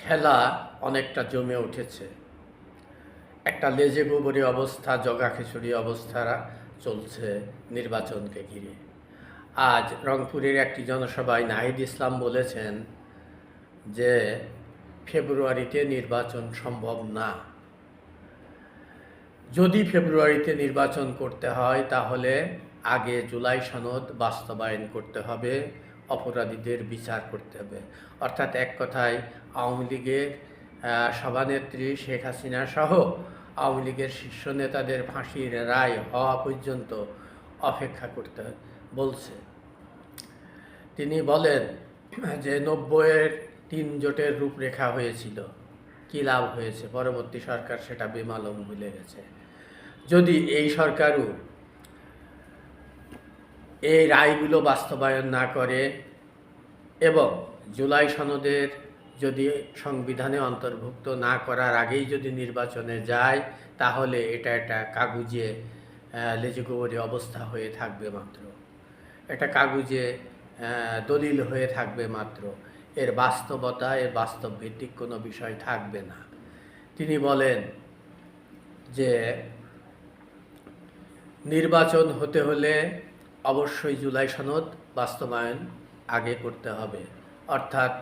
খেলা অনেকটা জমে উঠেছে। একটা লেজে গোবরে অবস্থা, জগা খিচুড়ি অবস্থা চলছে নির্বাচনকে ঘিরে। আজ রংপুরের একটি জনসভায় নাহিদ ইসলাম বলেছেন যে ফেব্রুয়ারিতে নির্বাচন সম্ভব না। যদি ফেব্রুয়ারিতে নির্বাচন করতে হয় তাহলে আগে জুলাই সনদ বাস্তবায়ন করতে হবে, অপরাধীদের বিচার করতে হবে। অর্থাৎ এক কথায় আওয়ামী লীগের সভানেত্রী শেখ হাসিনা সহ আওয়ামী লীগের শীর্ষ নেতাদের ফাঁসির রায় হওয়া পর্যন্ত অপেক্ষা করতে বলছে। তিনি বলেন যে 90-এর 3 জোটের রূপরেখা হয়েছিল, কী লাভ হয়েছে? পরবর্তী সরকার সেটা বেমালুম ভুলে গেছে। যদি এই সরকারও এই রায়গুলো বাস্তবায়ন না করে এবং জুলাই সনদের যদি সংবিধানে অন্তর্ভুক্ত না করার আগেই যদি নির্বাচনে যায়, তাহলে এটা একটা কাগুজে লেজুগোবরে অবস্থা হয়ে থাকবে মাত্র, এটা কাগুজে দলিল হয়ে থাকবে মাত্র। এর বাস্তবতা, এর বাস্তব ভিত্তিক কোনো বিষয় থাকবে না। তিনি বলেন যে নির্বাচন হতে হলে অবশ্যই জুলাই সনদ বাস্তবায়ন আগে করতে হবে। অর্থাৎ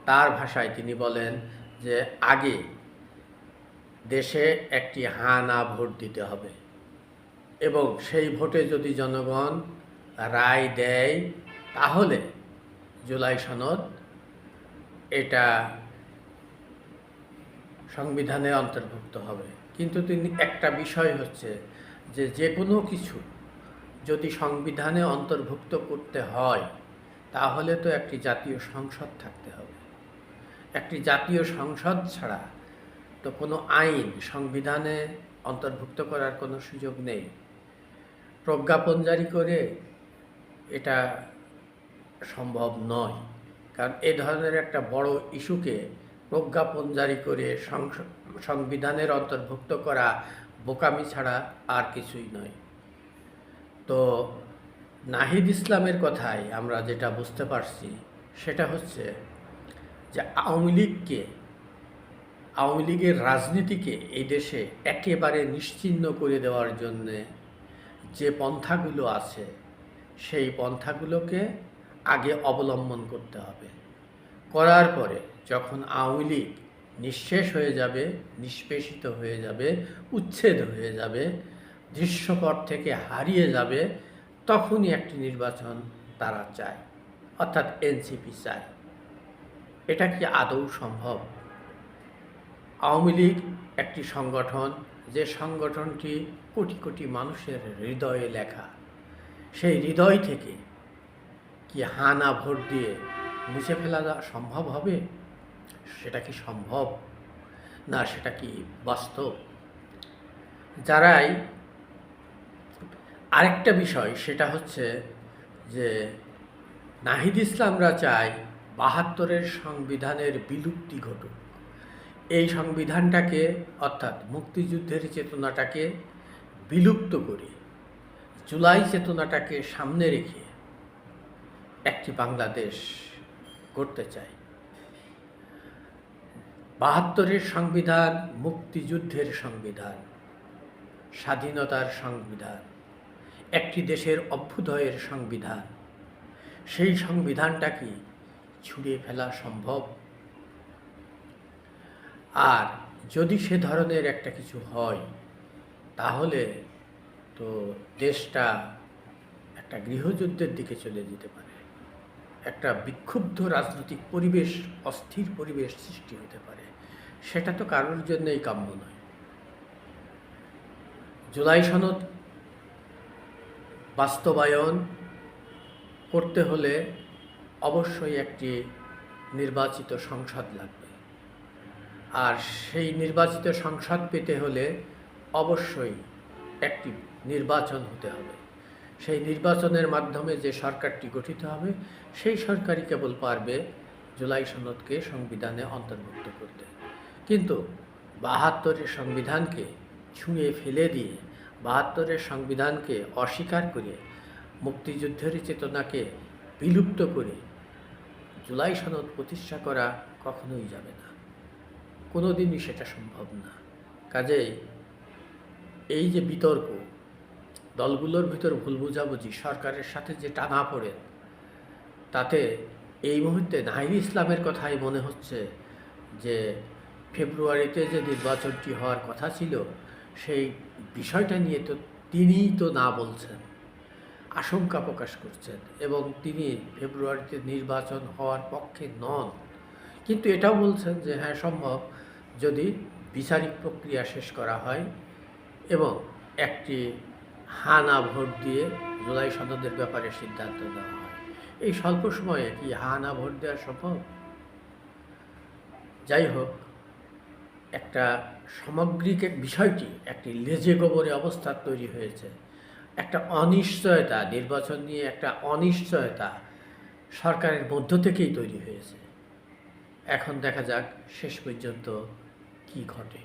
তার ভাষায় তিনি বলেন যে আগে দেশে একটি হ্যাঁ না ভোট দিতে হবে এবং সেই ভোটে যদি জনগণ রায় দেয় তাহলে জুলাই সনদ এটা সংবিধানে অন্তর্ভুক্ত হবে। কিন্তু তিনি একটা বিষয় হচ্ছে যে কোনো কিছু যদি সংবিধানে অন্তর্ভুক্ত করতে হয় তাহলে তো একটি জাতীয় সংসদ থাকতে হবে। একটি জাতীয় সংসদ ছাড়া তো কোনো আইন সংবিধানে অন্তর্ভুক্ত করার কোনো সুযোগ নেই। প্রজ্ঞাপন জারি করে এটা সম্ভব নয়, কারণ এ ধরনের একটা বড় ইস্যুকে প্রজ্ঞাপন জারি করে সংবিধানের অন্তর্ভুক্ত করা বোকামি ছাড়া আর কিছুই নয়। তো নাহিদ ইসলামের কথায় আমরা যেটা বুঝতে পারছি সেটা হচ্ছে যে আওয়ামী লীগের রাজনীতিকে এই দেশে একেবারে নিশ্চিহ্ন করে দেওয়ার জন্যে যে পন্থাগুলো আছে সেই পন্থাগুলোকে আগে অবলম্বন করতে হবে। করার পরে যখন আওয়ামী লীগ নিঃশেষ হয়ে যাবে, নিষ্পেষিত হয়ে যাবে, উচ্ছেদ হয়ে যাবে, দৃশ্যপট থেকে হারিয়ে যাবে, তখনই একটি নির্বাচন তারা চায়, অর্থাৎ এনসিপি চায়। এটা কি আদৌ সম্ভব? আওয়ামী লীগ একটি সংগঠন, যে সংগঠনটি কোটি কোটি মানুষের হৃদয়ে লেখা। সেই হৃদয় থেকে কি হ্যাঁ না ভোট দিয়ে মুছে ফেলা সম্ভব হবে? সেটা কি সম্ভব না? সেটা কি বাস্তব? যারাই আরেকটা বিষয় সেটা হচ্ছে যে নাহিদ ইসলামরা চায় ৭২-এর সংবিধানের বিলুপ্তি ঘটুক। এই সংবিধানটাকে, অর্থাৎ মুক্তিযুদ্ধের চেতনাটাকে বিলুপ্ত করে জুলাই চেতনাটাকে সামনে রেখে একটি বাংলাদেশ গড়তে চায়। ৭২-এর সংবিধান মুক্তিযুদ্ধের সংবিধান, স্বাধীনতার সংবিধান, একটি দেশের অভ্যুদয়ের সংবিধান। সেই সংবিধানটা কি ছুঁড়ে ফেলা সম্ভব? আর যদি সে ধরনের একটা কিছু হয় তাহলে তো দেশটা একটা গৃহযুদ্ধের দিকে চলে যেতে পারে, একটা বিক্ষুব্ধ রাজনৈতিক পরিবেশ, অস্থির পরিবেশ সৃষ্টি হতে পারে। সেটা তো কারোর জন্যই কাম্য নয়। জুলাই সনদ বাস্তবায়ন করতে হলে অবশ্যই একটি নির্বাচিত সংসদ লাগবে, আর সেই নির্বাচিত সংসদ পেতে হলে অবশ্যই একটি নির্বাচন হতে হবে। সেই নির্বাচনের মাধ্যমে যে সরকারটি গঠিত হবে সেই সরকারই কেবল পারবে জুলাই সনদকে সংবিধানে অন্তর্ভুক্ত করতে। কিন্তু ৭২-এর সংবিধানকে ছুঁড়ে ফেলে দিয়ে, ৭২-এর সংবিধানকে অস্বীকার করে, মুক্তিযুদ্ধের চেতনাকে বিলুপ্ত করে জুলাই সনদ প্রতিষ্ঠা করা কখনোই যাবে না। কোনো দিনই সেটা সম্ভব না। কাজেই এই যে বিতর্ক, দলগুলোর ভিতর ভুল বোঝাবুঝি, সরকারের সাথে যে টানাপোড়েন, তাতে এই মুহূর্তে নাহিদ ইসলামের কথাই মনে হচ্ছে যে ফেব্রুয়ারিতে যে নির্বাচনটি হওয়ার কথা ছিল, সেই বিষয়টা নিয়ে তো তিনিই তো না বলছেন, আশঙ্কা প্রকাশ করছেন, এবং তিনি ফেব্রুয়ারিতে নির্বাচন হওয়ার পক্ষে নন। কিন্তু এটাও বলছেন যে হ্যাঁ সম্ভব, যদি বিচারিক প্রক্রিয়া শেষ করা হয় এবং একটি হা না ভোট দিয়ে জুলাই সনদের ব্যাপারে সিদ্ধান্ত নেওয়া হয়। এই স্বল্প সময়ে কি হা না ভোট দেওয়া সম্ভব? যাই হোক, একটা সামগ্রিক বিষয়টি একটি লেজে গোবরে অবস্থা তৈরি হয়েছে। একটা অনিশ্চয়তা, নির্বাচন নিয়ে একটা অনিশ্চয়তা সরকারের মধ্য থেকেই তৈরি হয়েছে। এখন দেখা যাক শেষ পর্যন্ত কি ঘটে।